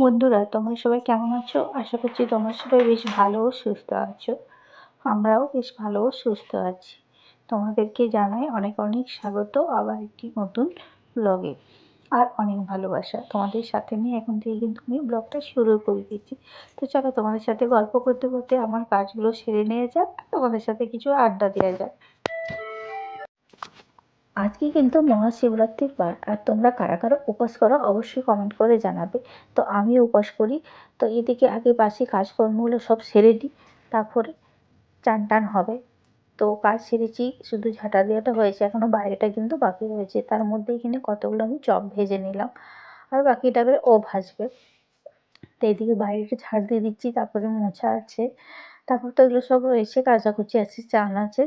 বন্ধুরা, তোমরা সবাই কেমন আছো? আশা করছি তোমরা সবাই বেশ ভালো ও সুস্থ আছো। আমরাও বেশ ভালো ও সুস্থ আছি। তোমাদেরকে জানাই অনেক অনেক স্বাগত আবার একটি নতুন ব্লগে। আর অনেক ভালোবাসা তোমাদের সাথে নিয়ে এখন থেকে কিন্তু আমি ব্লগটা শুরু করে দিচ্ছি। তো চলো তোমাদের সাথে গল্প করতে করতে আমার কাজগুলো সেরে নিয়ে যাক, তোমাদের সাথে কিছু আড্ডা দেওয়া যাক। আজকে কিন্তু মহাশিবরাত্রির বার, আর তোমরা কারা কারা উপোস করো অবশ্যই কমেন্ট করে জানাবে। তো আমি উপোস করি। তো এদিকে আগে বাসি কাজকর্মগুলো সব সেরে নিই, তারপরে চান টান হবে। তো কাজ সেরেছি, শুধু ঝাঁটা দেওয়াটা হয়েছে, এখনও বাইরেটা কিন্তু বাকি রয়েছে। তার মধ্যে এখানে কতগুলো আমি চপ ভেজে নিলাম, আর বাকিটা এবার ও ভাজবে। তো এদিকে বাইরেটা ঝাড় দিয়ে দিচ্ছি, তারপরে মোছা আছে, তারপর তো এগুলো সব রয়েছে, কাচাকুচি আছে, চান আছে।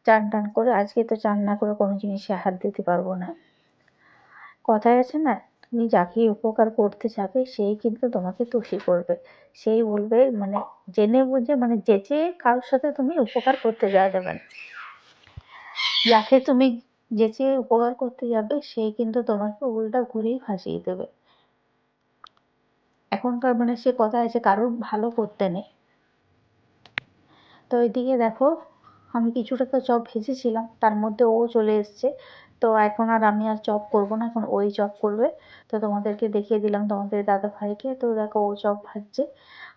চান টান করে আজকে তো চান না করে কোনো জিনিসে হাত দিতে পারবো না। কথায় আছে না, তুমি যাকে উপকার করতে যাবে সেই কিন্তু তোমাকে তুষি করবে। সেই বলবে, মানে জেনে বুঝে, মানে যে কারোর সাথে তুমি উপকার করতে যাবে না, যাকে তুমি যে উপকার করতে যাবে সেই কিন্তু তোমাকে উল্টা ঘুরেই ফাঁসিয়ে দেবে। এখনকার মানে সে কথা আছে, কারোর ভালো করতে নেই। তো এদিকে দেখো, আমি কিছুটা তো চপ ভেজেছিলাম, তার মধ্যে ও চলে এসছে। তো এখন আর আমি আর চপ করবো না, এখন ওই চপ করবে। তো তোমাদেরকে দেখিয়ে দিলাম তোমাদের দাদা ভাইকে। তো দেখো ও চপ ভাজছে,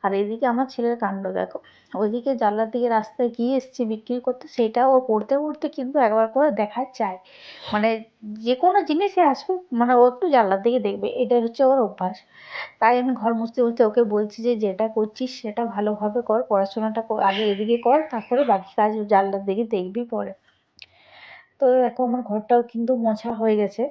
আর এদিকে আমার ছেলের কাণ্ড দেখো। ওইদিকে জানলার দিকে রাস্তায় গিয়ে এসছে বিক্রি করতে, সেটা ও পড়তে পড়তে কিন্তু একবার করে দেখা চায়। মানে যে কোনো জিনিসে আসবে, মানে ও একটু জানলার দিকে দেখবে, এটাই হচ্ছে ওর অভ্যাস। তাই আমি ঘর মুছতে মুছতে ওকে বলছি যে যেটা করছিস সেটা ভালোভাবে কর, পড়াশোনাটা আগে এদিকে কর, তারপরে বাকি কাজ জানলার দিকে দেখবি পরে। তো দেখো আমার ঘরটাও কিন্তু মোছা হয়ে গেছে।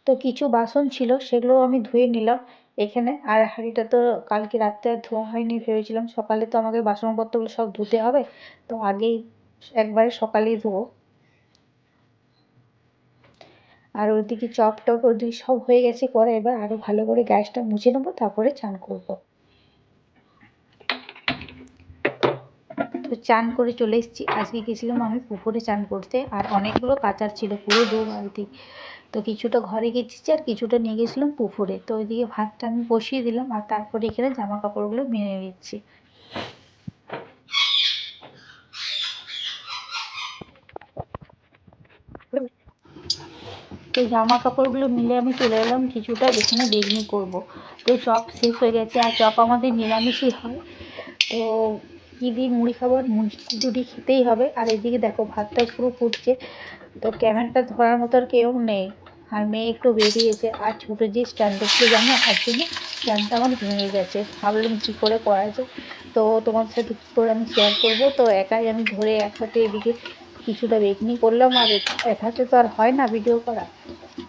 তো কিছু বাসন ছিল সেগুলো আমি ধুয়ে নিলাম এখানে। আর হাঁড়িটা তো কালকে রাত্রে আর ধোয়া হয়নি, ভেবেছিলাম সকালে তো আমাকে বাসনপত্রগুলো সব ধুতে হবে, তো আগেই একবারে সকালেই ধোবো। আর ওইদিকে চপ টপ ওদিকে সব হয়ে গেছে পরে, এবার আরও ভালো করে গ্যাসটা মুছে নেবো, তারপরে চান করবো। তো চান করে চলে এসেছি। আজকে গেছিলাম আমি পুকুরে চান করতে, আর অনেকগুলো কাচার ছিল, পুরো 2 বালতি। তো কিছুটা ঘরে গেছি আর কিছুটা নিয়ে গেছিলাম পুকুরে। তো ওইদিকে ভাতটা আমি বসিয়ে দিলাম, আর তারপরে এখানে জামা কাপড়গুলো মেলে দিচ্ছি। তো জামা কাপড়গুলো মিলে আমি চলে এলাম কিছুটা এখানে বেগনি করব। তো চপ শেষ হয়ে গেছে, আর চপ আমাদের নিরামিষই হয়। তো কী দিয়ে মুড়ি খাবার, মুড়ি দুটি খেতেই হবে। আর এদিকে দেখো ভাতটা পুরো ফুটছে। তো ক্যামেরাটা ধরার মতো আর কেউ নেই, আর মেয়ে একটু বেরিয়েছে। আর ছোটো যে স্ট্যান্ডটা ছিল জানো, তার জন্য স্ট্যান্ডটা আমার ভেঙে গেছে, ভাবলাম কী করে করা যায়। তো তোমার সাথে কী করে আমি শেয়ার করবো। তো একাই আমি ধরে একসাথে এদিকে কিছুটা বেগনি করলাম, আর এক হাতে তো আর হয় না ভিডিও করা।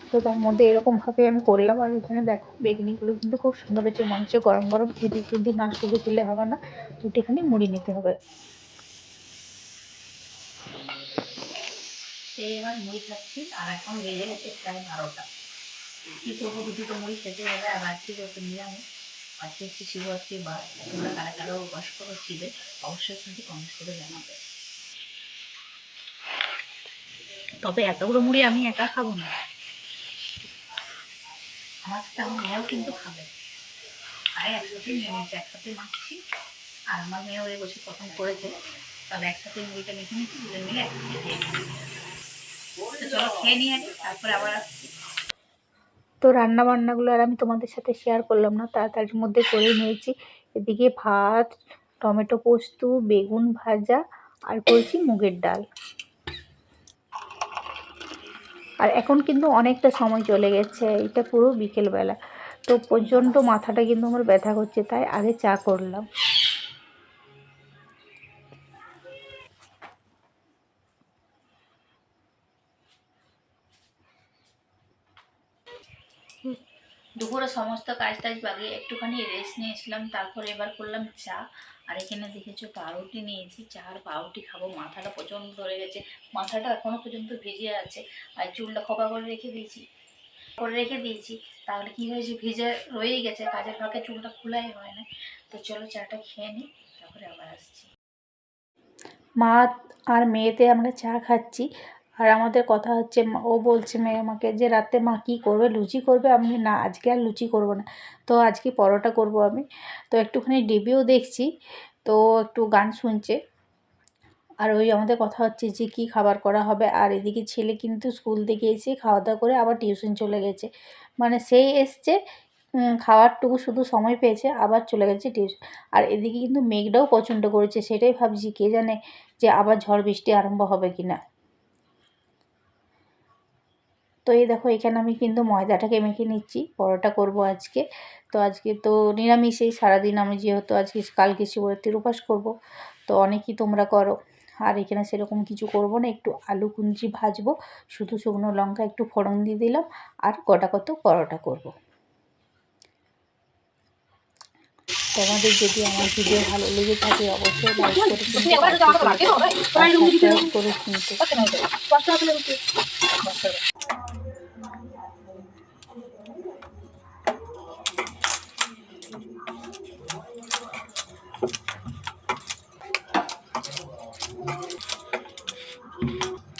তো তার মধ্যে এরকমভাবে আমি করলাম। আর এখানে দেখো বেগনিগুলো কিন্তু খুব সুন্দর হয়েছে, মনে হচ্ছে গরম গরম এদিক সেদিক না শুধু দিলে হবে না, দুটিখানি মুড়ি নিতে হবে। সেই এবার মুড়ি খাচ্ছি, আর এখন বেজে গেছে প্রায় 12টা। কী করবো, দুটো মুড়ি খেতে হবে। আর আজকে যত নিরামিষ, আজকে হচ্ছে শিবরাত্রি বার। তোমরা কারা কারা উপবাস করো ছিলে অবশ্যই কিন্তু কমেন্ট করে জানাবে। তবে এতগুলো মুড়ি আমি একা খাবো না, আমার সাথে আমার মেয়েও কিন্তু খাবে। তাই একসাথে নিয়ে নিচ্ছি, একসাথে মাখছি। আর আমার মেয়েও এই বসে প্রথম করেছে, তবে একসাথে মুড়িটা মেখে নিচ্ছি, দুজন মিলে একসাথে খেয়ে নিচ্ছি। তো চলো খেয়ে নিয়ে আগে, তারপরে আবার আসছি। তো রান্না বান্নাগুলো আর আমি তোমাদের সাথে শেয়ার করলাম না, তাড়াতাড়ির মধ্যে করে নিয়েছি। এদিকে ভাত, টমেটো পোস্ত, বেগুন ভাজা, আর করছি মুগের ডাল। আর এখন কিন্তু অনেকটা সময় চলে গেছে, এটা পুরো বিকেলবেলা। তো প্রচণ্ড মাথাটা কিন্তু আমার ব্যথা করছে, তাই আগে চা করলাম। দুপুরে সমস্ত কাজ টাজ বাগিয়ে একটুখানি রেস্ট নিয়েছিলাম, তারপরে এবার করলাম চা। আর এখানে দেখেছো পাউরুটি নিয়েছি, চা আর পাউরুটি খাবো। মাথাটা প্রচণ্ড ধরে গেছে, মাথাটা এখনো পর্যন্ত ভিজে আছে। আর চুলটা খোপা করে রেখে দিয়েছি, তাহলে কি হয়েছে, ভিজে রয়েই গেছে, কাজের ফাঁকে চুলটা খোলাই হয় না। তো চলো চাটা খেয়ে নিই, তারপরে আবার আসছি। মা আর মেয়েতে আমরা চা খাচ্ছি, আর আমাদের কথা হচ্ছে ও বলছে মেয়ে আমাকে যে রাতে মা কী করবে, লুচি করবে? আমি না, আজকে আর লুচি করব না, তো আজকে পরোটা করব আমি। তো একটুখানি টিভিও দেখছি, তো একটু গান শুনছে, আর ওই আমাদের কথা হচ্ছে যে কী খাবার করা হবে। আর এদিকে ছেলে কিন্তু স্কুল থেকে এসে খাওয়া দাওয়া করে আবার টিউশন চলে গেছে, মানে সেই এসছে খাওয়ারটুকু শুধু সময় পেয়েছে, আবার চলে গেছে টিউশন। আর এদিকে কিন্তু মেঘটাও প্রচণ্ড করেছে, সেটাই ভাবছি কে জানে যে আবার ঝড় বৃষ্টি আরম্ভ হবে কি না। তো এই দেখো এখানে আমি কিন্তু ময়দাটাকে মেখে নিচ্ছি, পরোটা করব আজকে। তো আজকে তো নিরামিষেই সারাদিন, আমি যেহেতু আজকে কালকে শিবরাত্রির উপাস করব, তো অনেকেই তোমরা করো। আর এখানে সেরকম কিছু করব না, একটু আলু কুঞ্চি ভাজবো, শুধু শুকনো লঙ্কা একটু ফোড়ন দিয়ে দিলাম, আর কটা কত পরোটা করব। তোমাদের যদি আমার ভিডিও ভালো লেগে থাকে অবশ্যই লাইক করে কিন্তু সাবস্ক্রাইব করে কিন্তু।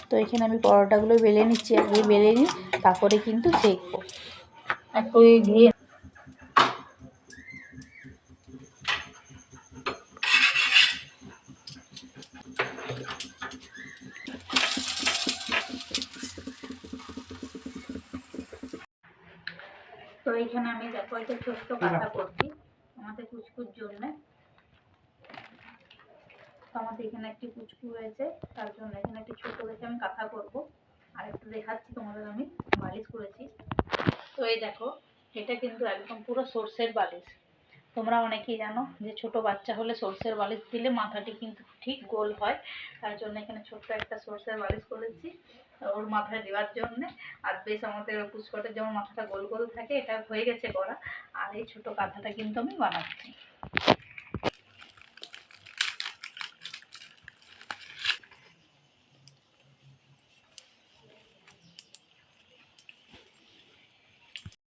তো এখানে আমি পরোটাগুলো বেলে নিচ্ছি, আগে বেলে নিই তারপরে কিন্তু সেঁকবো। একটু ঘি তো এইখানে আমি দেখো একটা ছোট্ট কাঁথা করছি আমাদের কুচকুর জন্য। তো আমাদের এখানে একটি কুচকু রয়েছে, তার জন্য এখানে একটি ছোট দেখে আমি কাঁথা করব। আর একটু দেখাচ্ছি তোমাদের, আমি বালিশ করেছি। তো এই দেখো, এটা কিন্তু একদম পুরো সর্ষের বালিশ। তোমরা অনেকেই জানো যে ছোট বাচ্চা হলে সর্ষের বালিশ দিলে মাথাটি কিন্তু ঠিক গোল হয়, তার জন্য এখানে ছোট্ট একটা সর্ষের বালিশ করেছি ওর মাথায় দেওয়ার জন্য। আর বেশ আমাদের পুষ্করের যেমন মাথাটা গোল গোল থাকে, এটা হয়ে গেছে করা। আর এই ছোট কাঁথাটা কিন্তু আমি বানাচ্ছি।